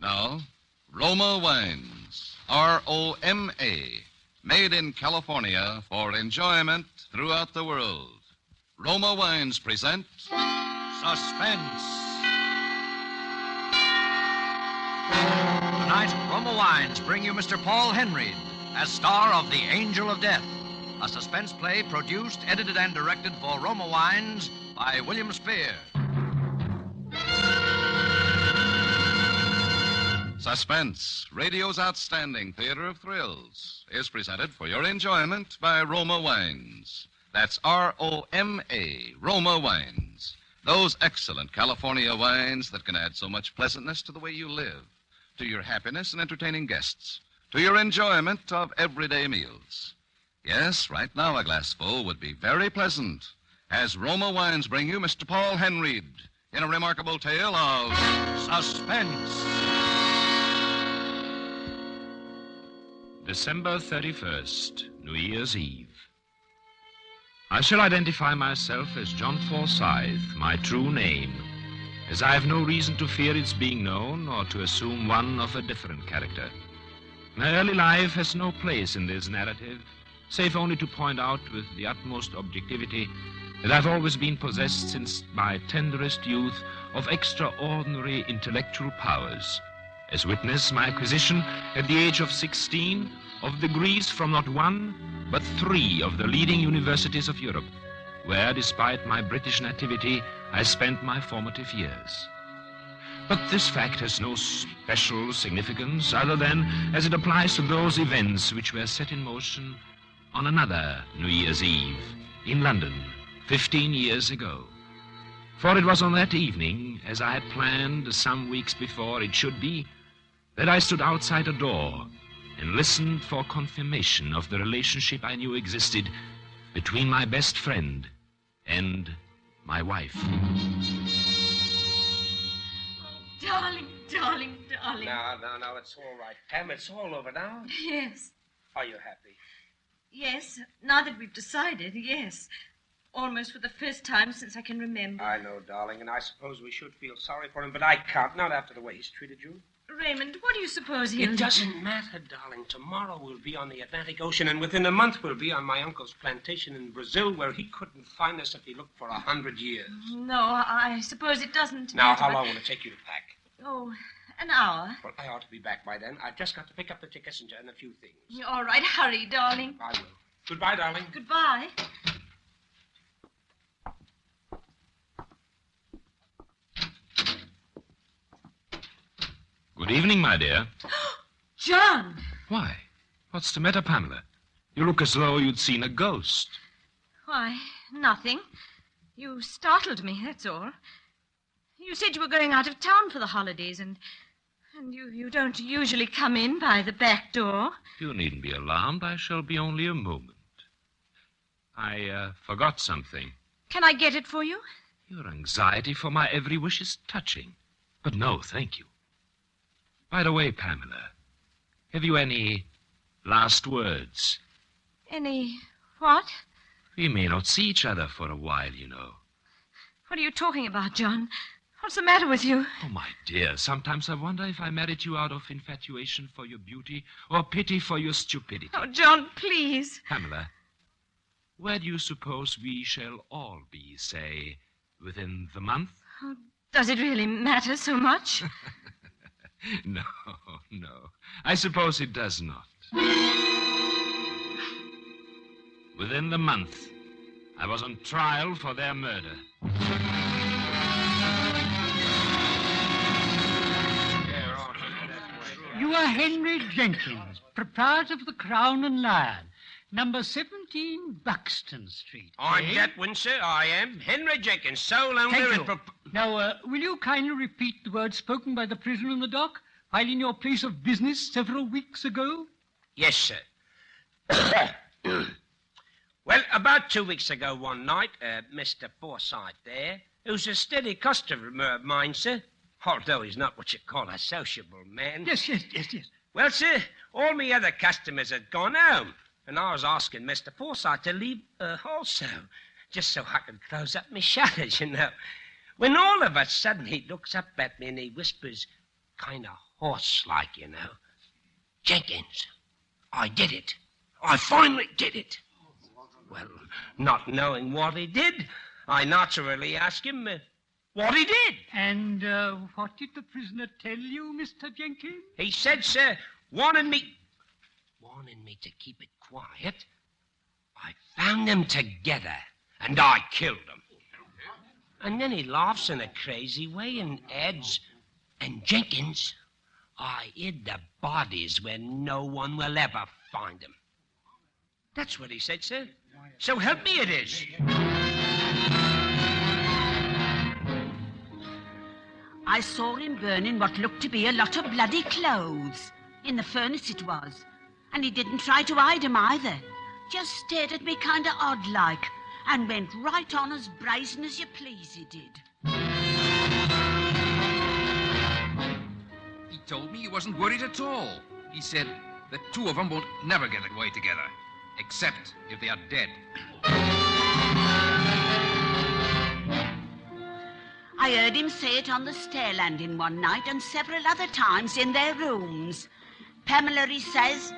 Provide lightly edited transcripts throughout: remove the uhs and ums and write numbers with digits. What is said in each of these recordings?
Now, Roma Wines, R-O-M-A, made in California for enjoyment throughout the world. Roma Wines present Suspense. Tonight, Roma Wines bring you Mr. Paul Henreid as star of The Angel of Death, a suspense play produced, edited, and directed for Roma Wines by William Spear. Suspense, radio's outstanding theater of thrills, is presented for your enjoyment by Roma Wines. That's R-O-M-A, Roma Wines. Those excellent California wines that can add so much pleasantness to the way you live, to your happiness in entertaining guests, to your enjoyment of everyday meals. Yes, right now a glassful would be very pleasant, as Roma Wines bring you Mr. Paul Henreid in a remarkable tale of suspense. December 31st, New Year's Eve. I shall identify myself as John Forsyth, my true name, as I have no reason to fear its being known or to assume one of a different character. My early life has no place in this narrative, save only to point out with the utmost objectivity that I've always been possessed since my tenderest youth of extraordinary intellectual powers, as witness my acquisition at the age of 16 of degrees from not one, but 3 of the leading universities of Europe, where, despite my British nativity, I spent my formative years. But this fact has no special significance other than as it applies to those events which were set in motion on another New Year's Eve in London 15 years ago. For it was on that evening, as I had planned some weeks before it should be, that I stood outside a door and listened for confirmation of the relationship I knew existed between my best friend and my wife. Darling, darling, darling. No, it's all right, Pam. It's all over now. Yes. Are you happy? Yes, now that we've decided, yes. Almost for the first time since I can remember. I know, darling, and I suppose we should feel sorry for him, but I can't, not after the way he's treated you. Raymond, what do you suppose he'll do? It doesn't matter, darling. Tomorrow we'll be on the Atlantic Ocean, and within a month we'll be on my uncle's plantation in Brazil, where he couldn't find us if he looked for 100 years. No, I suppose it doesn't Now, matter, how long will it take you to pack? Oh, an hour. Well, I ought to be back by then. I've just got to pick up the tickets and a few things. All right, hurry, darling. I will. Goodbye, darling. Goodbye. Good evening, my dear. John! Why? What's the matter, Pamela? You look as though you'd seen a ghost. Why, nothing. You startled me, that's all. You said you were going out of town for the holidays, and you don't usually come in by the back door. You needn't be alarmed. I shall be only a moment. I forgot something. Can I get it for you? Your anxiety for my every wish is touching. But no, thank you. By the way, Pamela, have you any last words? Any what? We may not see each other for a while, you know. What are you talking about, John? What's the matter with you? Oh, my dear, sometimes I wonder if I married you out of infatuation for your beauty or pity for your stupidity. Oh, John, please. Pamela, where do you suppose we shall all be, say, within the month? Oh, does it really matter so much? No. I suppose it does not. Within the month, I was on trial for their murder. You are Henry Jenkins, proprietor of the Crown and Lion, number 17 Buxton Street. I'm that one, sir. I am. Henry Jenkins, sole owner Thank and... you. Now, will you kindly repeat the words spoken by the prisoner in the dock while in your place of business several weeks ago? Yes, sir. Well, about 2 weeks ago one night, Mr. Forsyth there, who's a steady customer of mine, sir, although he's not what you call a sociable man. Yes. Well, sir, all me other customers had gone home, and I was asking Mr. Forsyth to leave also, just so I could close up my shutters, you know. When all of a sudden he looks up at me and he whispers, kind of hoarse-like, you know. Jenkins, I did it. I finally did it. Well, not knowing what he did, I naturally asked him what he did. And what did the prisoner tell you, Mr. Jenkins? He said, sir, warning me to keep it quiet. I found them together, and I killed them. And then he laughs in a crazy way and adds, and Jenkins, I hid the bodies where no one will ever find them. That's what he said, sir. So help me it is. I saw him burning what looked to be a lot of bloody clothes. In the furnace it was. And he didn't try to hide 'em either. Just stared at me kind of odd-like and went right on as brazen as you please, he did. He told me he wasn't worried at all. He said the two of them won't never get away together, except if they are dead. I heard him say it on the stair landing one night and several other times in their rooms. Pamela, he says,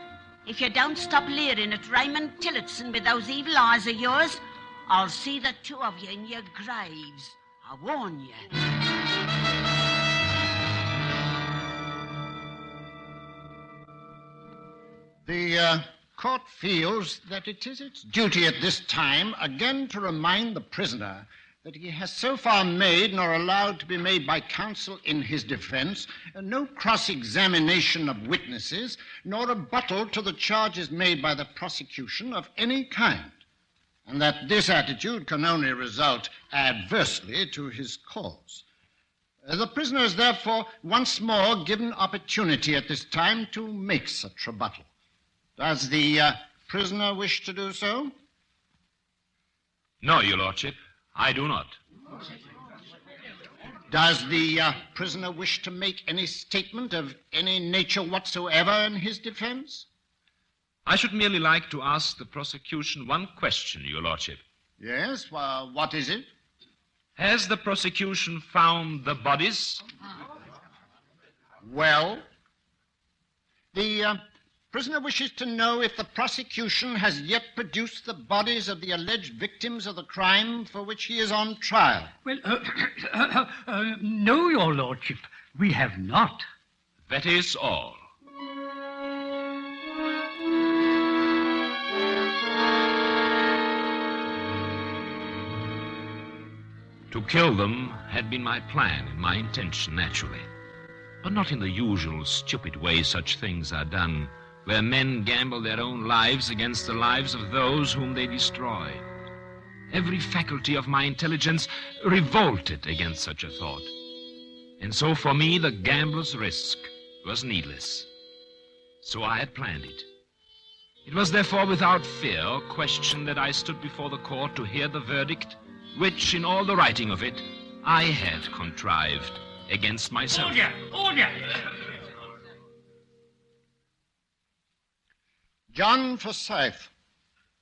if you don't stop leering at Raymond Tillotson with those evil eyes of yours, I'll see the two of you in your graves. I warn you. The court feels that it is its duty at this time again to remind the prisoner that he has so far made, nor allowed to be made by counsel in his defense, no cross-examination of witnesses, nor rebuttal to the charges made by the prosecution of any kind, and that this attitude can only result adversely to his cause. The prisoner is therefore once more given opportunity at this time to make such rebuttal. Does the prisoner wish to do so? No, Your Lordship, I do not. Does the prisoner wish to make any statement of any nature whatsoever in his defense? I should merely like to ask the prosecution one question, Your Lordship. Yes, what is it? Has the prosecution found the bodies? Well, the prisoner wishes to know if the prosecution has yet produced the bodies of the alleged victims of the crime for which he is on trial. Well, no, Your Lordship, we have not. That is all. To kill them had been my plan and my intention, naturally. But not in the usual stupid way such things are done, where men gamble their own lives against the lives of those whom they destroy. Every faculty of my intelligence revolted against such a thought. And so for me, the gambler's risk was needless. So I had planned it. It was therefore without fear or question that I stood before the court to hear the verdict, which, in all the writing of it, I had contrived against myself. Order! John Forsyth,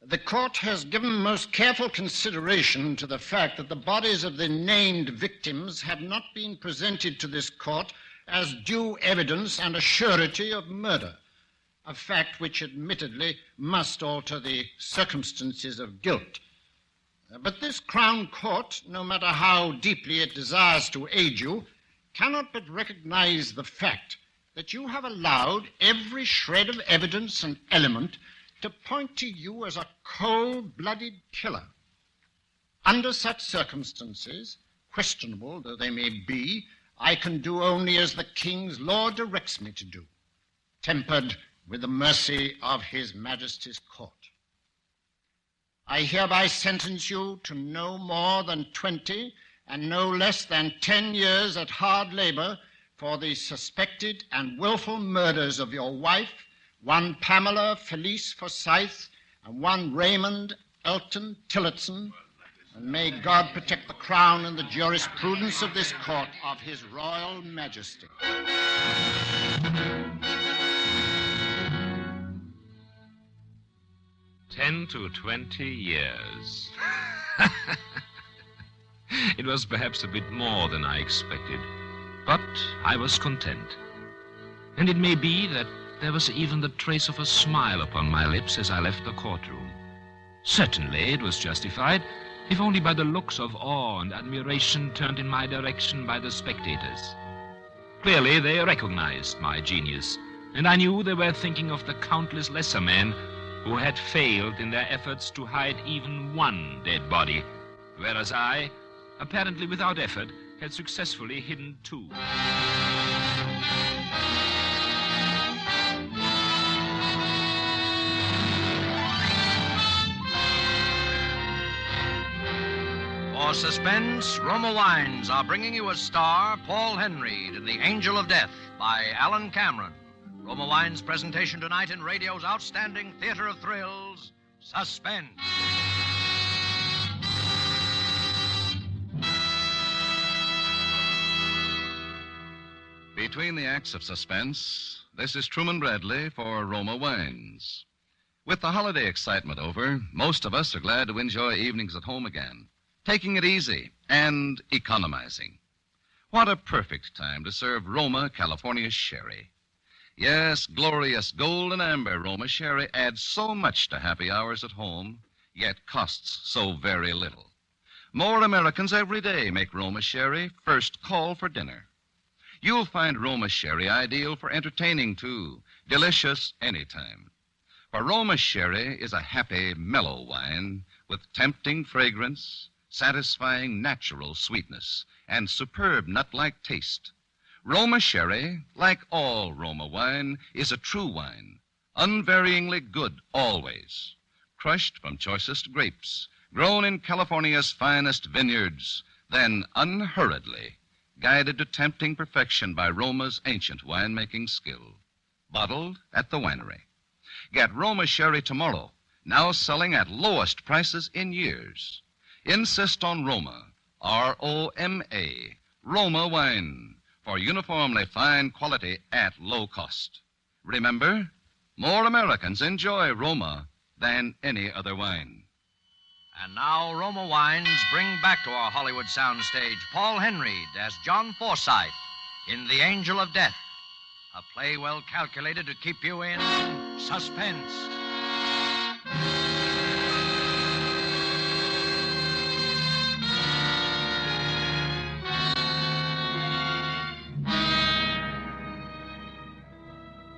the court has given most careful consideration to the fact that the bodies of the named victims have not been presented to this court as due evidence and a surety of murder, a fact which admittedly must alter the circumstances of guilt. But this Crown Court, no matter how deeply it desires to aid you, cannot but recognize the fact that you have allowed every shred of evidence and element to point to you as a cold-blooded killer. Under such circumstances, questionable though they may be, I can do only as the King's law directs me to do, tempered with the mercy of His Majesty's court. I hereby sentence you to no more than 20 and no less than 10 years at hard labor for the suspected and willful murders of your wife, one Pamela Felice Forsyth, and one Raymond Elton Tillotson, and may God protect the Crown and the jurisprudence of this court of His Royal Majesty. 10 to 20 years. It was perhaps a bit more than I expected, but I was content. And it may be that there was even the trace of a smile upon my lips as I left the courtroom. Certainly it was justified, if only by the looks of awe and admiration turned in my direction by the spectators. Clearly they recognized my genius, and I knew they were thinking of the countless lesser men who had failed in their efforts to hide even one dead body, whereas I, apparently without effort, had successfully hidden two. For Suspense, Roma Wines are bringing you a star, Paul Henry, in The Angel of Death by Alan Cameron. Roma Wines' presentation tonight in radio's outstanding theater of thrills, Suspense. Between the acts of Suspense, this is Truman Bradley for Roma Wines. With the holiday excitement over, most of us are glad to enjoy evenings at home again, taking it easy and economizing. What a perfect time to serve Roma California sherry. Yes, glorious gold and amber Roma sherry adds so much to happy hours at home, yet costs so very little. More Americans every day make Roma sherry first call for dinner. You'll find Roma sherry ideal for entertaining, too, delicious anytime. For Roma sherry is a happy, mellow wine with tempting fragrance, satisfying natural sweetness, and superb nut-like taste. Roma sherry, like all Roma wine, is a true wine, unvaryingly good always. Crushed from choicest grapes, grown in California's finest vineyards, then unhurriedly guided to tempting perfection by Roma's ancient winemaking skill. Bottled at the winery. Get Roma sherry tomorrow, now selling at lowest prices in years. Insist on Roma, R-O-M-A, Roma wine, for uniformly fine quality at low cost. Remember, more Americans enjoy Roma than any other wine. And now Roma Wines bring back to our Hollywood soundstage Paul Henry as John Forsythe in The Angel of Death, a play well calculated to keep you in suspense.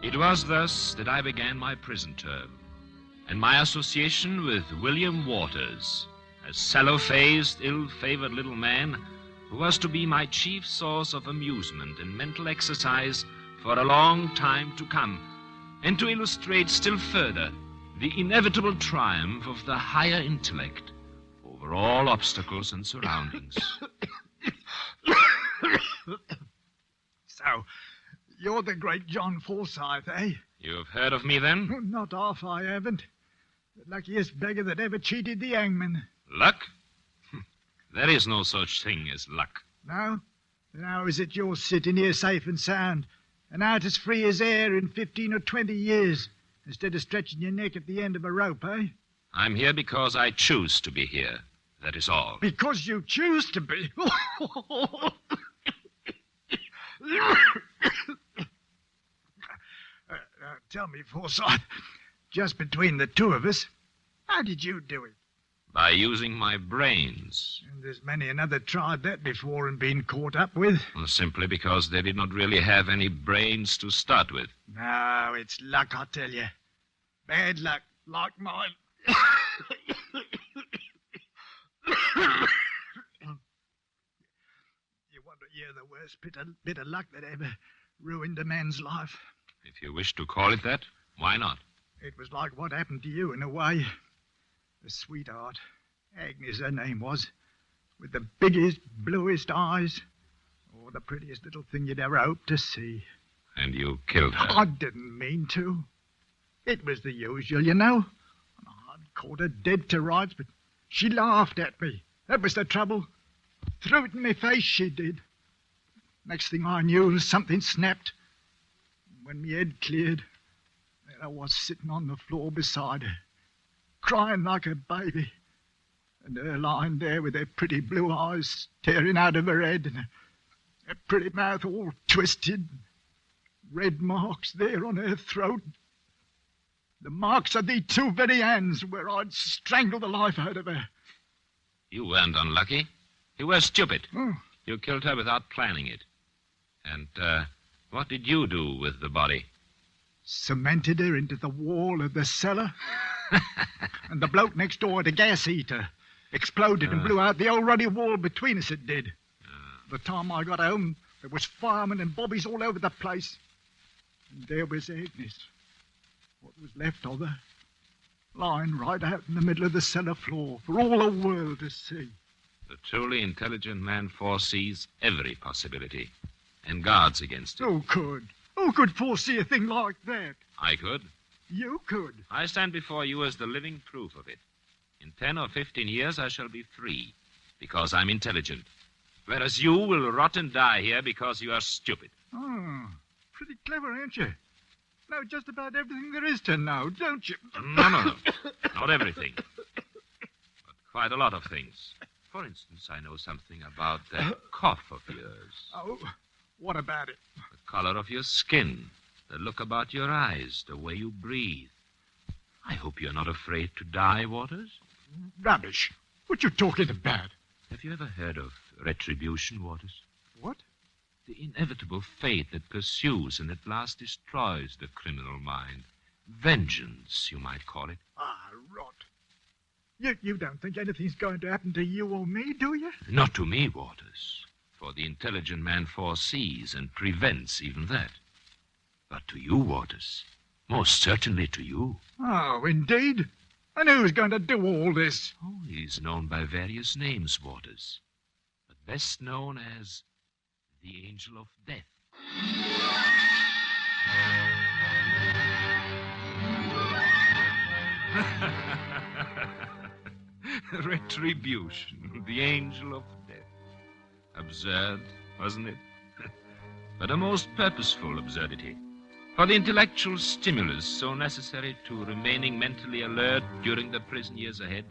It was thus that I began my prison term, and my association with William Waters, a sallow-faced, ill-favored little man who was to be my chief source of amusement and mental exercise for a long time to come, and to illustrate still further the inevitable triumph of the higher intellect over all obstacles and surroundings. So, you're the great John Forsythe, eh? You have heard of me, then? Not half I haven't. The luckiest beggar that ever cheated the hangman. Luck? There is no such thing as luck. No? Then how is it you're sitting here safe and sound, and out as free as air in 15 or 20 years, instead of stretching your neck at the end of a rope, eh? I'm here because I choose to be here. That is all. Because you choose to be? Tell me, Forsythe, just between the two of us, how did you do it? By using my brains. And there's many another tried that before and been caught up with. Well, simply because they did not really have any brains to start with. No, it's luck, I tell you. Bad luck, like mine. You want to hear the worst bit of luck that ever ruined a man's life? If you wish to call it that, why not? It was like what happened to you, in a way. The sweetheart, Agnes her name was, with the biggest, bluest eyes, or the prettiest little thing you'd ever hope to see. And you killed her? I didn't mean to. It was the usual, you know. I'd caught her dead to rights, but she laughed at me. That was the trouble. Threw it in my face, she did. Next thing I knew, something snapped. When my head cleared, there I was sitting on the floor beside her, crying like a baby, and her lying there with her pretty blue eyes staring out of her head and her pretty mouth all twisted. red marks there on her throat. The marks of the two very hands where I'd strangled the life out of her. You weren't unlucky. You were stupid. Oh. You killed her without planning it. And, what did you do with the body? Cemented her into the wall of the cellar. And the bloke next door had a gas heater. Exploded and blew out the old ruddy wall between us, it did. By the time I got home, there was firemen and bobbies all over the place. And there was Agnes, what was left of her, lying right out in the middle of the cellar floor for all the world to see. The truly intelligent man foresees every possibility and guards against it. Who could foresee a thing like that? I could. You could. I stand before you as the living proof of it. In 10 or 15 years, I shall be free because I'm intelligent, whereas you will rot and die here because you are stupid. Oh, pretty clever, ain't you? Know just about everything there is to know, don't you? No. Not everything. But quite a lot of things. For instance, I know something about that cough of yours. Oh, what about it? The color of your skin, the look about your eyes, the way you breathe. I hope you're not afraid to die, Waters. Rubbish. What you talking about? Have you ever heard of retribution, Waters? What? The inevitable fate that pursues and at last destroys the criminal mind. Vengeance, you might call it. Ah, rot. You don't think anything's going to happen to you or me, do you? Not to me, Waters. For the intelligent man foresees and prevents even that. But to you, Waters. Most certainly to you. Oh, indeed? And who's going to do all this? Oh, he's known by various names, Waters. But best known as the Angel of Death. Retribution, the Angel of Death. Absurd, wasn't it? But a most purposeful absurdity. For the intellectual stimulus so necessary to remaining mentally alert during the prison years ahead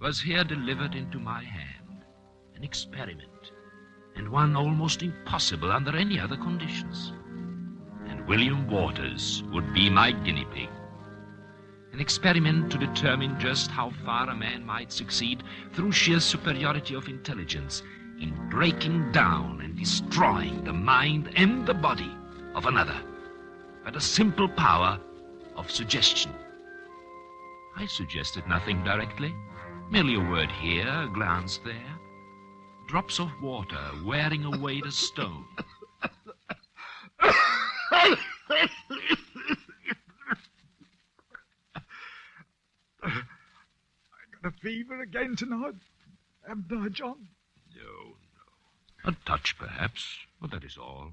was here delivered into my hand. An experiment, and one almost impossible under any other conditions. And William Waters would be my guinea pig. An experiment to determine just how far a man might succeed through sheer superiority of intelligence in breaking down and destroying the mind and the body of another by the simple power of suggestion. I suggested nothing directly, merely a word here, a glance there, drops of water wearing away the stone. I got a fever again tonight, haven't I, John? No. A touch, perhaps, but that is all.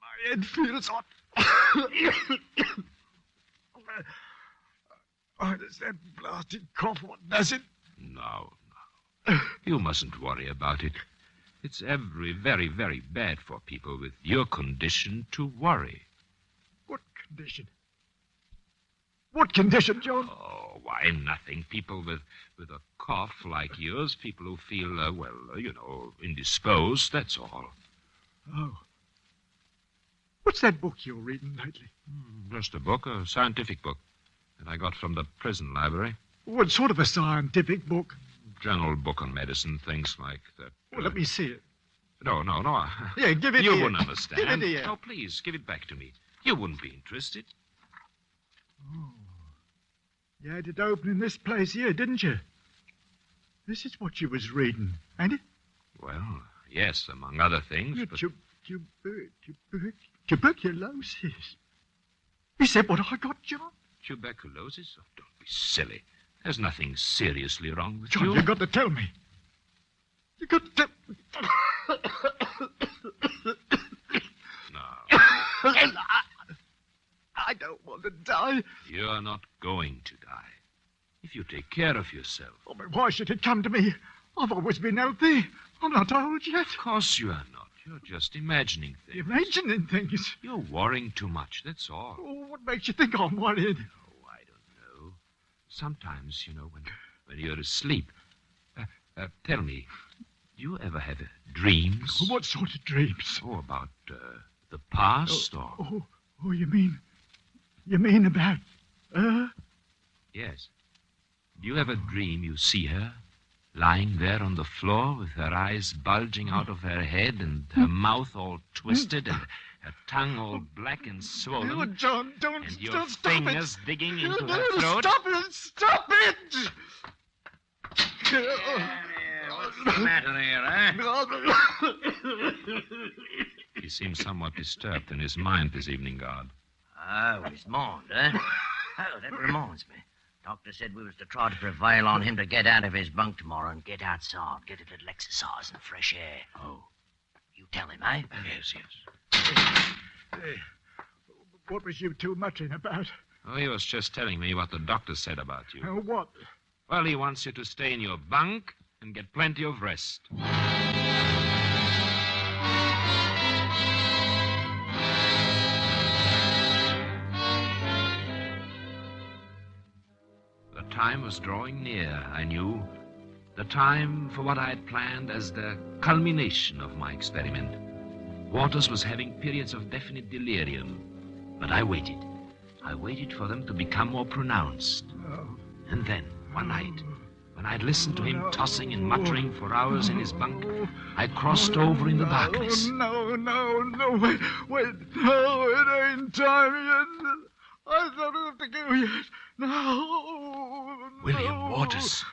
My head feels hot. Oh, does that blasted cough, what does it? No. You mustn't worry about it. It's very, very bad for people with your condition to worry. What condition? What condition, John? Oh, why, nothing. People with a cough like yours, people who feel, indisposed, that's all. Oh. What's that book you're reading lately? Just a book, a scientific book, that I got from the prison library. What sort of a scientific book? General book on medicine, things like that. Well, let me see it. No. Yeah, give it You here. wouldn't understand. Give it here. No, please, give it back to me. You wouldn't be interested. Oh. You had it open in this place here, didn't you? This is what you was reading, ain't it? Well, yes, among other things, but... Tuberculosis. Is that what I got, John? Tuberculosis? Oh, don't be silly. There's nothing seriously wrong with John, you. you've got to tell me. You got to... No. I don't want to die. You're not going to die. If you take care of yourself. Oh, but why should it come to me? I've always been healthy. I'm not old yet. Of course you are not. You're just imagining things. Imagining things? You're worrying too much, that's all. Oh, what makes you think I'm worried? Oh, I don't know. Sometimes, when you're asleep. Tell me, do you ever have dreams? What sort of dreams? Oh, about The past, or... You mean about her? Yes. Do you ever dream you see her lying there on the floor with her eyes bulging out of her head and her mouth all twisted and her tongue all black and swollen? Oh, John, don't and your stop fingers it. digging into her throat? Stop it! What's the matter there, He seems somewhat disturbed in his mind this evening, guard. Oh, his mind, eh? Oh, that reminds me. Doctor said we was to try to prevail on him to get out of his bunk tomorrow and get outside, get a little exercise and fresh air. Oh. You tell him, eh? Yes. What was you two muttering about? Oh, he was just telling me what the doctor said about you. What? Well, he wants you to stay in your bunk and get plenty of rest. The time was drawing near, I knew. The time for what I had planned as the culmination of my experiment. Waters was having periods of definite delirium. But I waited. I waited for them to become more pronounced. And then, one night, when I'd listened to him tossing and muttering for hours in his bunk, I crossed over in the darkness. No, wait. No, it ain't time yet. I don't have to go yet. No. William Waters.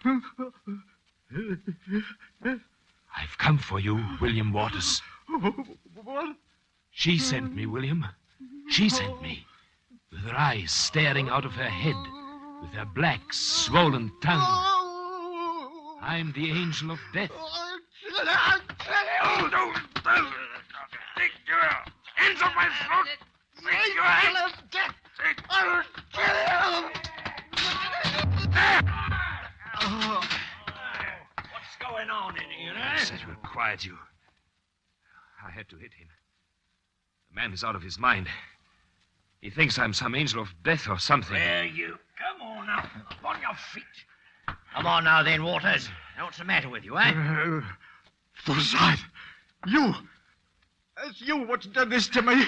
I've come for you, William Waters. What? She sent me, William. She sent me. With her eyes staring out of her head, with her black, swollen tongue. I'm the angel of death. Take your hands off my throat! Take your hands off death! I'll kill you! What's going on in here, I said we'll quiet you. I had to hit him. The man is out of his mind. He thinks I'm some angel of death or something. There you... Come on now. Up on your feet. Come on now then, Waters. Now, what's the matter with you, eh? Forsyth, you. It's you what's done this to me.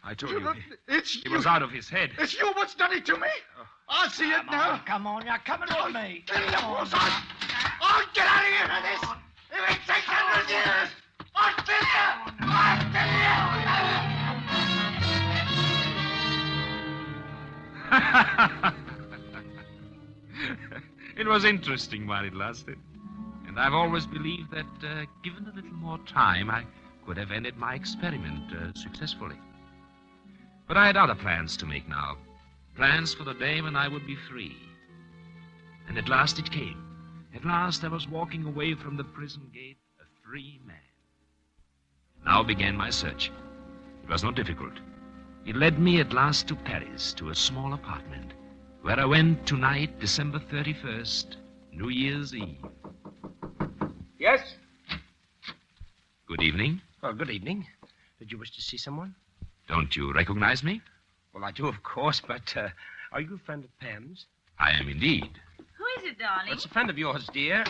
I told you. It's He you. was out of his head. It's you what's done it to me. I see it now. Come on, you're coming with me. Get it up, Forsyth. I'll get out of here for this. If it takes 100 years, I'll kill you. I'll kill you. It was interesting while it lasted. And I've always believed that, given a little more time, I could have ended my experiment successfully. But I had other plans to make now. Plans for the day when I would be free. And at last it came. At last I was walking away from the prison gate, a free man. Now began my search. It was not difficult. It led me at last to Paris, to a small apartment, where I went tonight, December 31st, New Year's Eve. Yes? Good evening. Well, good evening. Did you wish to see someone? Don't you recognize me? Well, I do, of course, but are you a friend of Pam's? I am indeed. Who is it, darling? Well, it's a friend of yours, dear.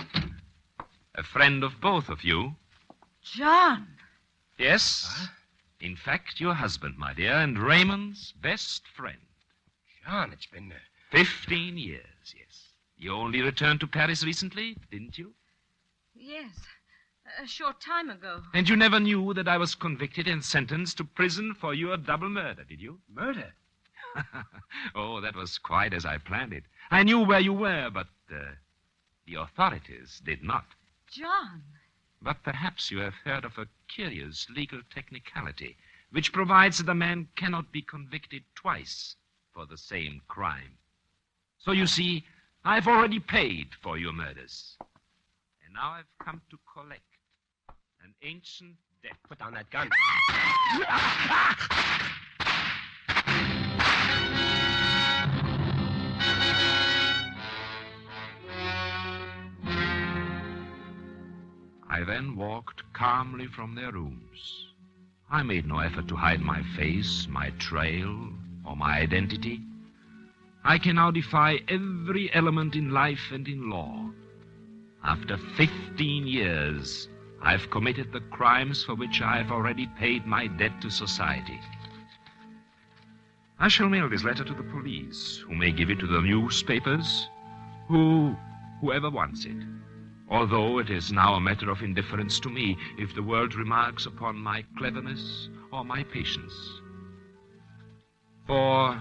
A friend of both of you. John. Yes. Huh? In fact, your husband, my dear, and Raymond's best friend. John, it's been... 15 years, yes. You only returned to Paris recently, didn't you? Yes, a short time ago. And you never knew that I was convicted and sentenced to prison for your double murder, did you? Murder? Oh, that was quite as I planned it. I knew where you were, but the authorities did not. John. But perhaps you have heard of a curious legal technicality which provides that a man cannot be convicted twice for the same crime. So you see, I've already paid for your murders. And now I've come to collect an ancient debt. Put down that gun. I then walked calmly from their rooms. I made no effort to hide my face, my trail, or my identity. I can now defy every element in life and in law. After 15 years, I've committed the crimes for which I have already paid my debt to society. I shall mail this letter to the police, who may give it to the newspapers, whoever wants it. Although it is now a matter of indifference to me if the world remarks upon my cleverness or my patience. For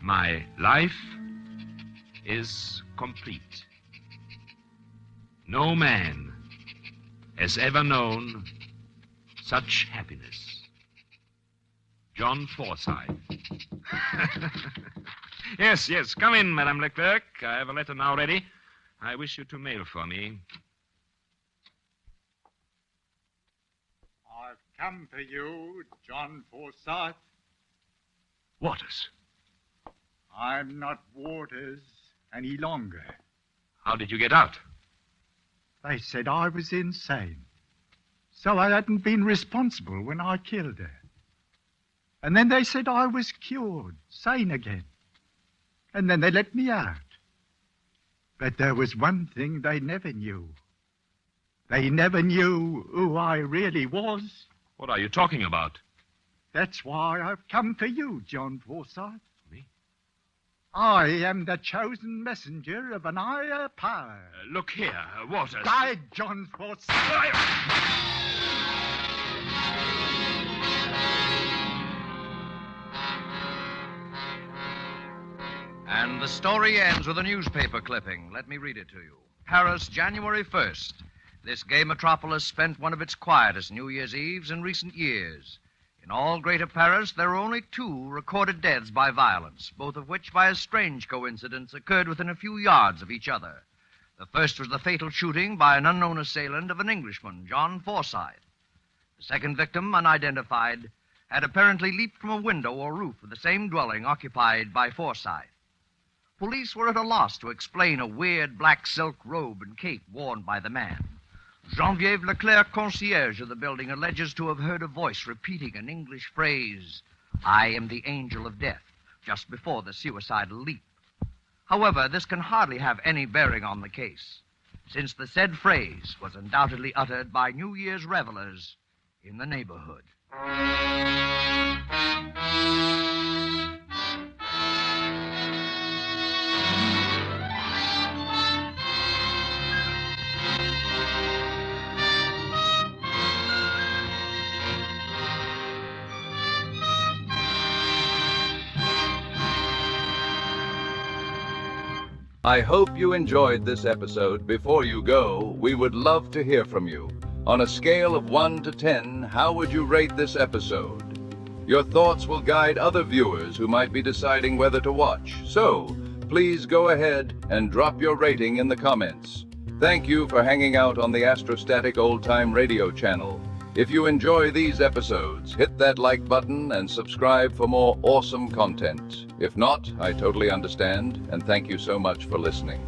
my life is complete. No man has ever known such happiness. John Forsyth. Yes, come in, Madame Leclerc. I have a letter now ready. I wish you to mail for me. I've come for you, John Forsyth. Waters. I'm not Waters any longer. How did you get out? They said I was insane, so I hadn't been responsible when I killed her. And then they said I was cured, sane again. And then they let me out. But there was one thing they never knew. They never knew who I really was. What are you talking about? That's why I've come for you, John Forsyth. Me? I am the chosen messenger of an higher power. Look here, Waters. Die, John Forsyth. And the story ends with a newspaper clipping. Let me read it to you. Paris, January 1st. This gay metropolis spent one of its quietest New Year's Eves in recent years. In all Greater Paris, there are only 2 recorded deaths by violence, both of which, by a strange coincidence, occurred within a few yards of each other. The first was the fatal shooting by an unknown assailant of an Englishman, John Forsyth. The second victim, unidentified, had apparently leaped from a window or roof of the same dwelling occupied by Forsyth. Police were at a loss to explain a weird black silk robe and cape worn by the man. Geneviève Leclerc, concierge of the building, alleges to have heard a voice repeating an English phrase, "I am the angel of death," just before the suicidal leap. However, this can hardly have any bearing on the case, since the said phrase was undoubtedly uttered by New Year's revelers in the neighborhood. I hope you enjoyed this episode. Before you go, we would love to hear from you. On a scale of 1 to 10, how would you rate this episode? Your thoughts will guide other viewers who might be deciding whether to watch. So, please go ahead and drop your rating in the comments. Thank you for hanging out on the Astrostatic Old Time Radio channel. If you enjoy these episodes, hit that like button and subscribe for more awesome content. If not, I totally understand, and thank you so much for listening.